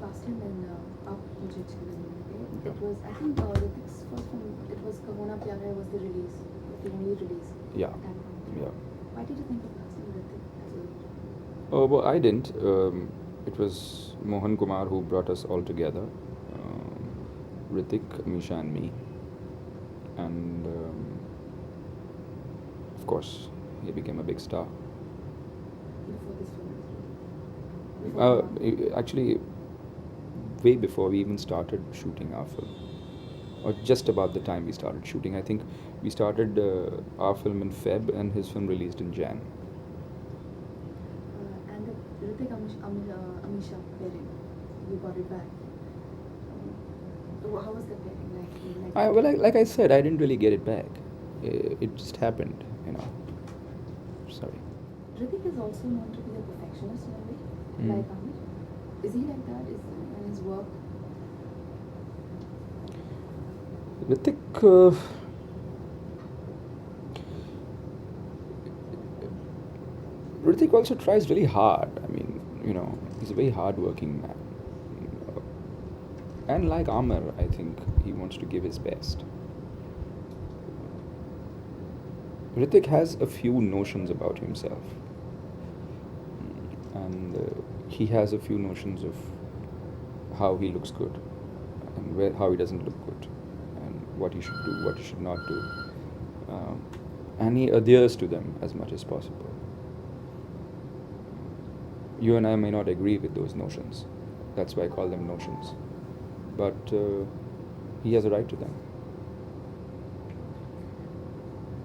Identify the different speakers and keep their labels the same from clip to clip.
Speaker 1: cast him in Up Mujhe Chhela Lenge. It was, I think, Hritik's first film. It was Kahona Pyar Hai was the release, the only release.
Speaker 2: Yeah.
Speaker 1: At that point.
Speaker 2: Yeah.
Speaker 1: Why did you think of casting Hritik as a lead?
Speaker 2: Oh, well, I didn't. It was Mohan Kumar who brought us all together. Hrithik, Amisha, and me. And of course, he became a big star.
Speaker 1: Before this film? Before
Speaker 2: Actually, way before we even started shooting our film, or just about the time we started shooting. I think we started our film in Feb, and his film released in Jan.
Speaker 1: And the Hrithik Amisha pairing, you got it back. How was the pairing like?
Speaker 2: Like I said, I didn't really get it back. It just happened, you know. Sorry.
Speaker 1: Hrithik is also known to be a perfectionist in a way, like Aamir. Is he like that? Is in his work?
Speaker 2: Hrithik also tries really hard. I mean, you know, he's a very hard-working man. And like Aamir, I think he wants to give his best. Hrithik has a few notions about himself. And he has a few notions of how he looks good and how he doesn't look good, and what he should do, what he should not do. And he adheres to them as much as possible. You and I may not agree with those notions. That's why I call them notions. But he has a right to them.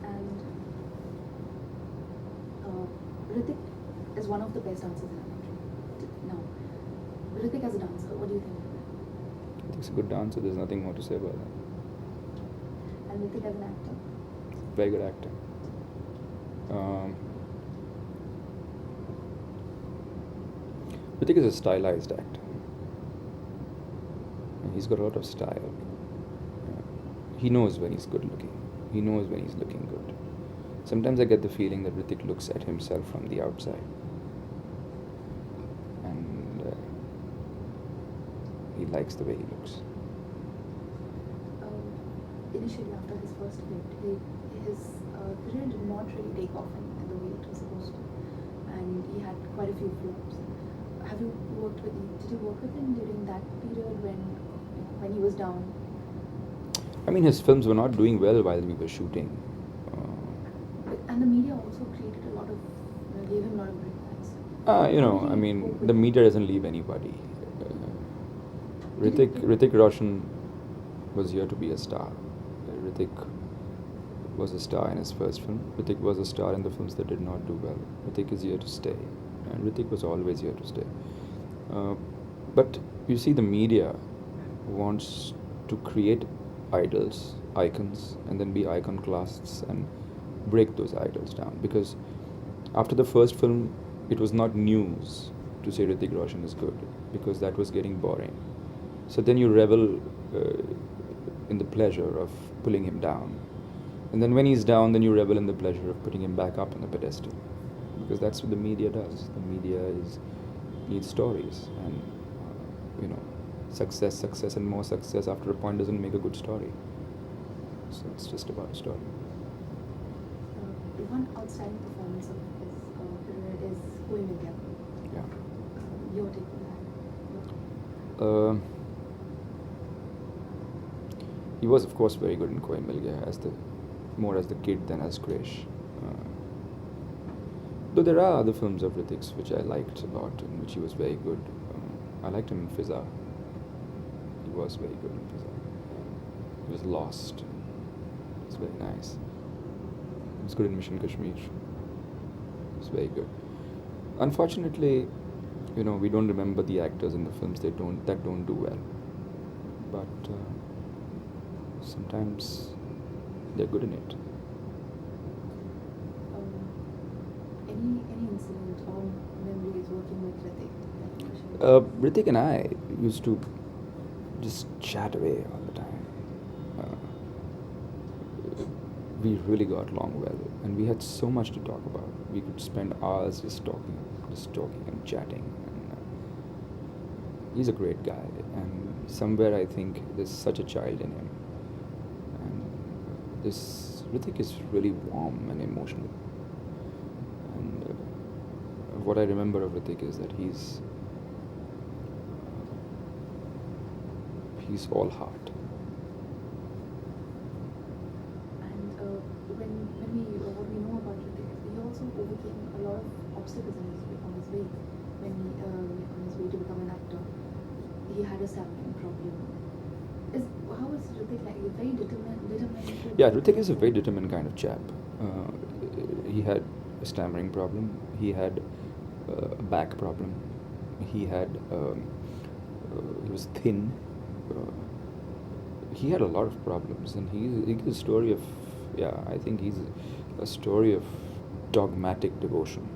Speaker 1: And Hrithik is one of the best dancers in our country. Now, Hrithik as a dancer, what do you think?
Speaker 2: I think he's a good dancer. There's nothing more to say about that.
Speaker 1: And Hrithik as an actor?
Speaker 2: Very good actor. Hrithik is a stylized actor. He's got a lot of style. He knows when he's good looking. He knows when he's looking good. Sometimes I get the feeling that Hrithik looks at himself from the outside. And he likes the way he looks.
Speaker 1: Initially, after his first hit, his career did not really take off in the way it was supposed to. And he had quite a few flops. Did you work with him during that period when he was down?
Speaker 2: I mean, his films were not doing well while we were shooting.
Speaker 1: And the media also created a lot of, gave him a lot of green
Speaker 2: I mean, the media doesn't leave anybody. Hrithik Roshan was here to be a star. Hrithik was a star in his first film. Hrithik was a star in the films that did not do well. Hrithik is here to stay. And Hrithik was always here to stay. But you see, the media wants to create idols, icons, and then be iconoclasts and break those idols down. Because after the first film, it was not news to say Hrithik Roshan is good, because that was getting boring. So then you revel in the pleasure of pulling him down. And then when he's down, then you revel in the pleasure of putting him back up on the pedestal. Because that's what the media does. The media needs stories. And, success, and more success after a point doesn't make a good story. So it's just about a story.
Speaker 1: One outstanding performance of his career is Koi Mil Gaya.
Speaker 2: Yeah.
Speaker 1: Your take on that?
Speaker 2: He was, of course, very good in Koi Mil Gaya, more as the kid than as Krish. Though there are other films of Hrithik's which I liked a lot, in which he was very good. I liked him in Fizza. He was very good in Fizza. He was lost. It was very nice. He was good in Mission Kashmir. He was very good. Unfortunately, we don't remember the actors in the films that don't do well. But sometimes they're good in it.
Speaker 1: Any incident or memories working with Hrithik?
Speaker 2: Hrithik and I used to just chat away all the time. We really got along well, and we had so much to talk about. We could spend hours just talking and chatting. And he's a great guy, and somewhere I think there's such a child in him. And this Hrithik is really warm and emotional. And what I remember of Hrithik is that he's all heart.
Speaker 1: And when we what we know about Hrithik, he also overcame a lot of obstacles on his way. When he on his way to become an actor, he had a stammering problem. How is Hrithik like? He's very determined.
Speaker 2: Yeah, Hrithik is a very determined kind of chap. He had a stammering problem. He had a back problem. He was thin. He had a lot of problems, and he's a story of, I think he's a story of dogmatic devotion.